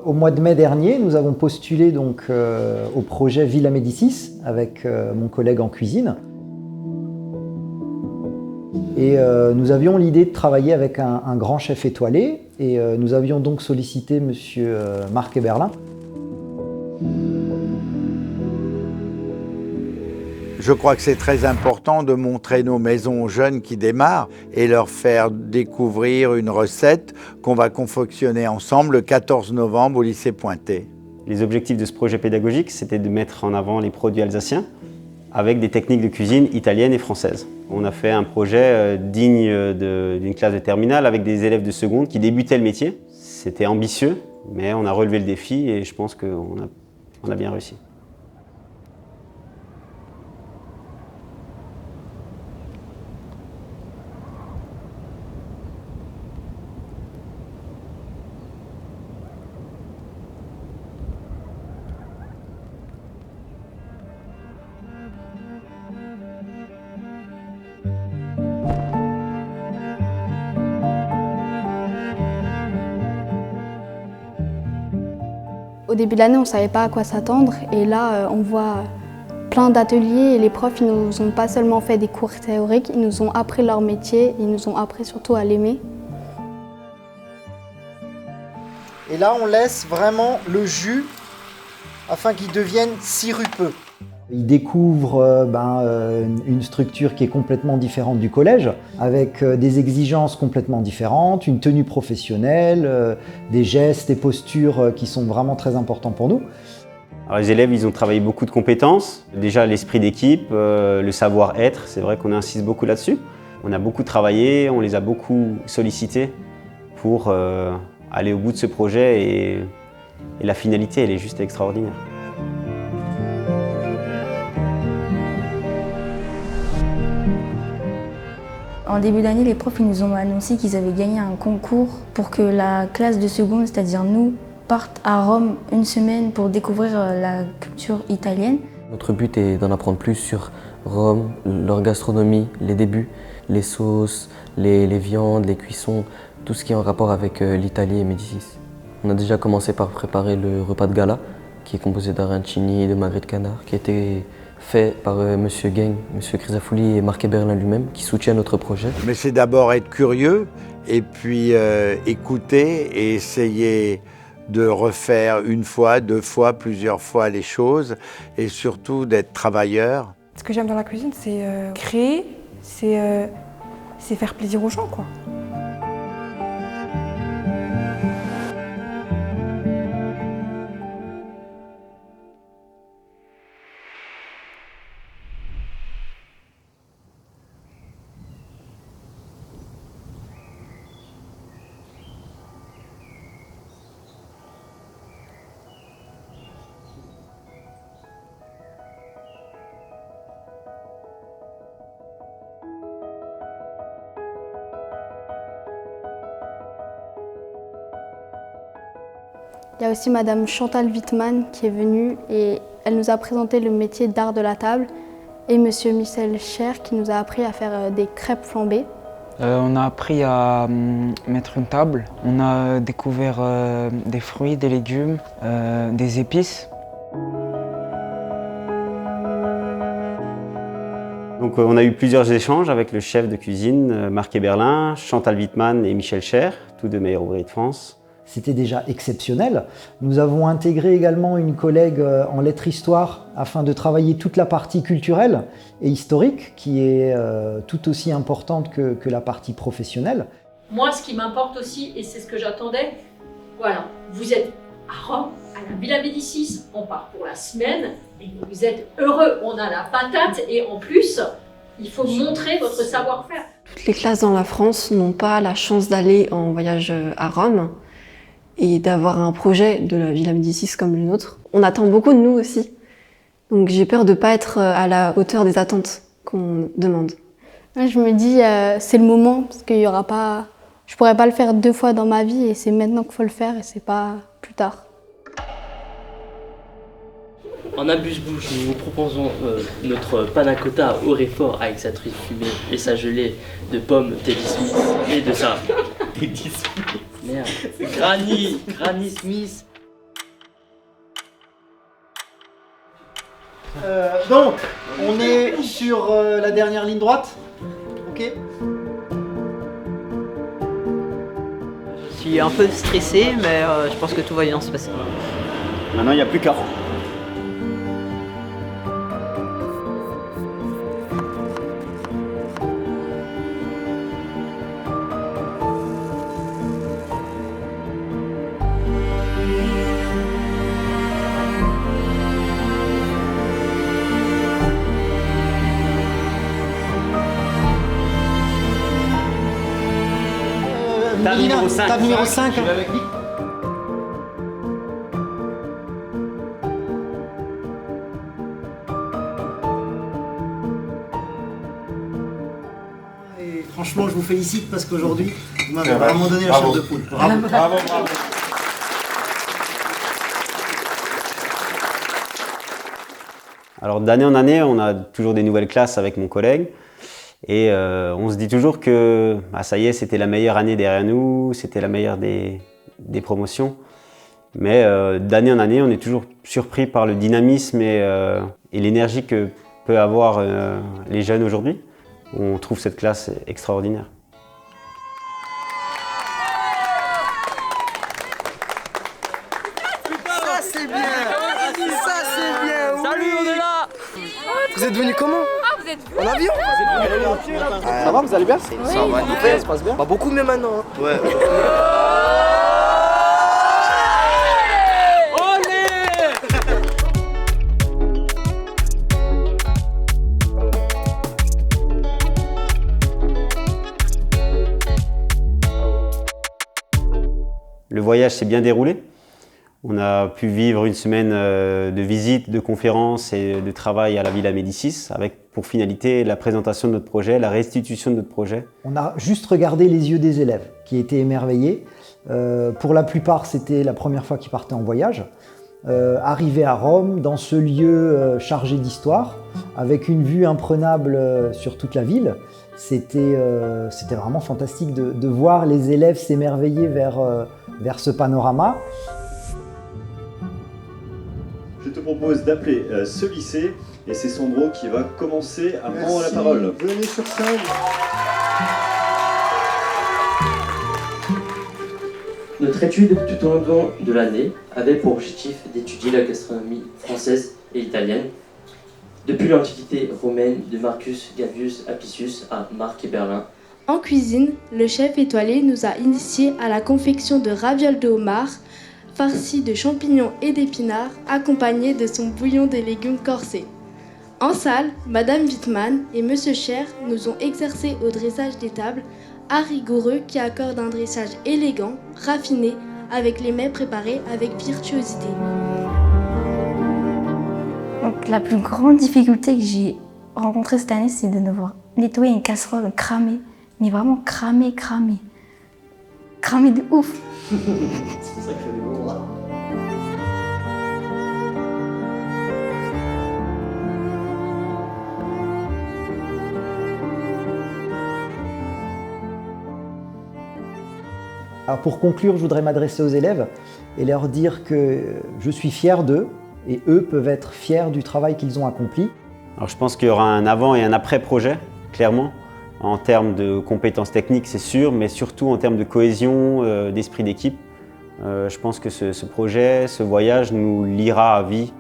Au mois de mai dernier, nous avons postulé donc, au projet Villa Médicis avec mon collègue en cuisine. Et nous avions l'idée de travailler avec un grand chef étoilé et nous avions donc sollicité monsieur Marc Eberlin. Je crois que c'est très important de montrer nos maisons aux jeunes qui démarrent et leur faire découvrir une recette qu'on va confectionner ensemble le 14 novembre au lycée Pointet. Les objectifs de ce projet pédagogique, c'était de mettre en avant les produits alsaciens avec des techniques de cuisine italiennes et françaises. On a fait un projet digne d'une classe de terminale avec des élèves de seconde qui débutaient le métier. C'était ambitieux, mais on a relevé le défi et je pense qu'on a bien réussi. Au début de l'année, on ne savait pas à quoi s'attendre et là, on voit plein d'ateliers et les profs, ils nous ont pas seulement fait des cours théoriques, ils nous ont appris leur métier, ils nous ont appris surtout à l'aimer. Et là, on laisse vraiment le jus afin qu'il devienne sirupeux. Ils découvrent une structure qui est complètement différente du collège, avec des exigences complètement différentes, une tenue professionnelle, des gestes et postures qui sont vraiment très importants pour nous. Alors les élèves, ils ont travaillé beaucoup de compétences. Déjà l'esprit d'équipe, le savoir-être, c'est vrai qu'on insiste beaucoup là-dessus. On a beaucoup travaillé, on les a beaucoup sollicités pour aller au bout de ce projet et la finalité, elle est juste extraordinaire. En début d'année, les profs ils nous ont annoncé qu'ils avaient gagné un concours pour que la classe de seconde, c'est-à-dire nous, parte à Rome une semaine pour découvrir la culture italienne. Notre but est d'en apprendre plus sur Rome, leur gastronomie, les débuts, les sauces, les viandes, les cuissons, tout ce qui est en rapport avec l'Italie et Médicis. On a déjà commencé par préparer le repas de gala, qui est composé d'arancini et de magret de canard, qui a été fait par M. Geng, M. Crisafouli et Marc Eberlin lui-même, qui soutient notre projet. Mais c'est d'abord être curieux et puis écouter et essayer de refaire une fois, deux fois, plusieurs fois les choses et surtout d'être travailleur. Ce que j'aime dans la cuisine, c'est créer, c'est faire plaisir aux gens, quoi. Il y a aussi Madame Chantal Wittmann qui est venue et elle nous a présenté le métier d'art de la table et Monsieur Michel Cher qui nous a appris à faire des crêpes flambées. On a appris à mettre une table, on a découvert des fruits, des légumes, des épices. Donc on a eu plusieurs échanges avec le chef de cuisine Marc Eberlin, Chantal Wittmann et Michel Cher, tous deux meilleurs ouvriers de France. C'était déjà exceptionnel. Nous avons intégré également une collègue en lettres-histoire afin de travailler toute la partie culturelle et historique qui est tout aussi importante que la partie professionnelle. Moi, ce qui m'importe aussi, et c'est ce que j'attendais, voilà, vous êtes à Rome, à la Villa Médicis, on part pour la semaine, et vous êtes heureux, on a la patate, et en plus, il faut montrer votre savoir-faire. Toutes les classes dans la France n'ont pas la chance d'aller en voyage à Rome et d'avoir un projet de la Villa Médicis comme le nôtre. On attend beaucoup de nous aussi, donc j'ai peur de ne pas être à la hauteur des attentes qu'on demande. Je me dis, c'est le moment, parce qu'il y aura pas... Je pourrais pas le faire 2 fois dans ma vie et c'est maintenant qu'il faut le faire et c'est pas plus tard. En amuse-bouche, nous vous proposons notre panna cotta au réfort avec sa truffe fumée et sa gelée de pommes Teddy Smith et de sa... Teddy Smith. Merde. Granny Smith. Donc, on est sur la dernière ligne droite. Ok. Je suis un peu stressé, mais je pense que tout va bien se passer. Maintenant, il n'y a plus qu'à. Table numéro 5. Table numéro 5. Et franchement, je vous félicite parce qu'aujourd'hui, vous m'avez vraiment donné la chair de poule. Bravo. Bravo. Alors d'année en année, on a toujours des nouvelles classes avec mon collègue. Et on se dit toujours que ça y est, c'était la meilleure année derrière nous, c'était la meilleure des promotions. Mais d'année en année, on est toujours surpris par le dynamisme et l'énergie que peuvent avoir les jeunes aujourd'hui. On trouve cette classe extraordinaire. Ça c'est bien! Ça c'est bien! Salut, on est là! Vous êtes venus comment? En avion? Ça va, vous allez bien? Oui, ça va, nickel, ça se passe bien? Bah beaucoup mieux maintenant. Hein. Ouais. Le voyage s'est bien déroulé. On a pu vivre une semaine de visites, de conférences et de travail à la Villa Médicis avec pour finalité la présentation de notre projet, la restitution de notre projet. On a juste regardé les yeux des élèves qui étaient émerveillés. Pour la plupart, c'était la première fois qu'ils partaient en voyage. Arrivés à Rome, dans ce lieu chargé d'histoire, avec une vue imprenable sur toute la ville, c'était vraiment fantastique de voir les élèves s'émerveiller vers ce panorama. Je te propose d'appeler ce lycée et c'est Sandro qui va commencer à prendre la parole. Venez sur scène. Notre étude tout au long de l'année avait pour objectif d'étudier la gastronomie française et italienne, depuis l'Antiquité romaine de Marcus Gavius Apicius à Marc et Berlin. En cuisine, le chef étoilé nous a initiés à la confection de ravioles de homard, farcis de champignons et d'épinards, accompagnés de son bouillon de légumes corsés. En salle, Madame Wittmann et Monsieur Cher nous ont exercé au dressage des tables, art rigoureux qui accorde un dressage élégant, raffiné, avec les mets préparés avec virtuosité. Donc, la plus grande difficulté que j'ai rencontrée cette année, c'est de devoir nettoyer une casserole cramée, mais vraiment cramée de ouf. C'est pour ça que je fais des bons bras. Alors pour conclure, je voudrais m'adresser aux élèves et leur dire que je suis fier d'eux et eux peuvent être fiers du travail qu'ils ont accompli. Alors je pense qu'il y aura un avant et un après projet, clairement. En termes de compétences techniques, c'est sûr, mais surtout en termes de cohésion, d'esprit d'équipe. Je pense que ce projet, ce voyage nous liera à vie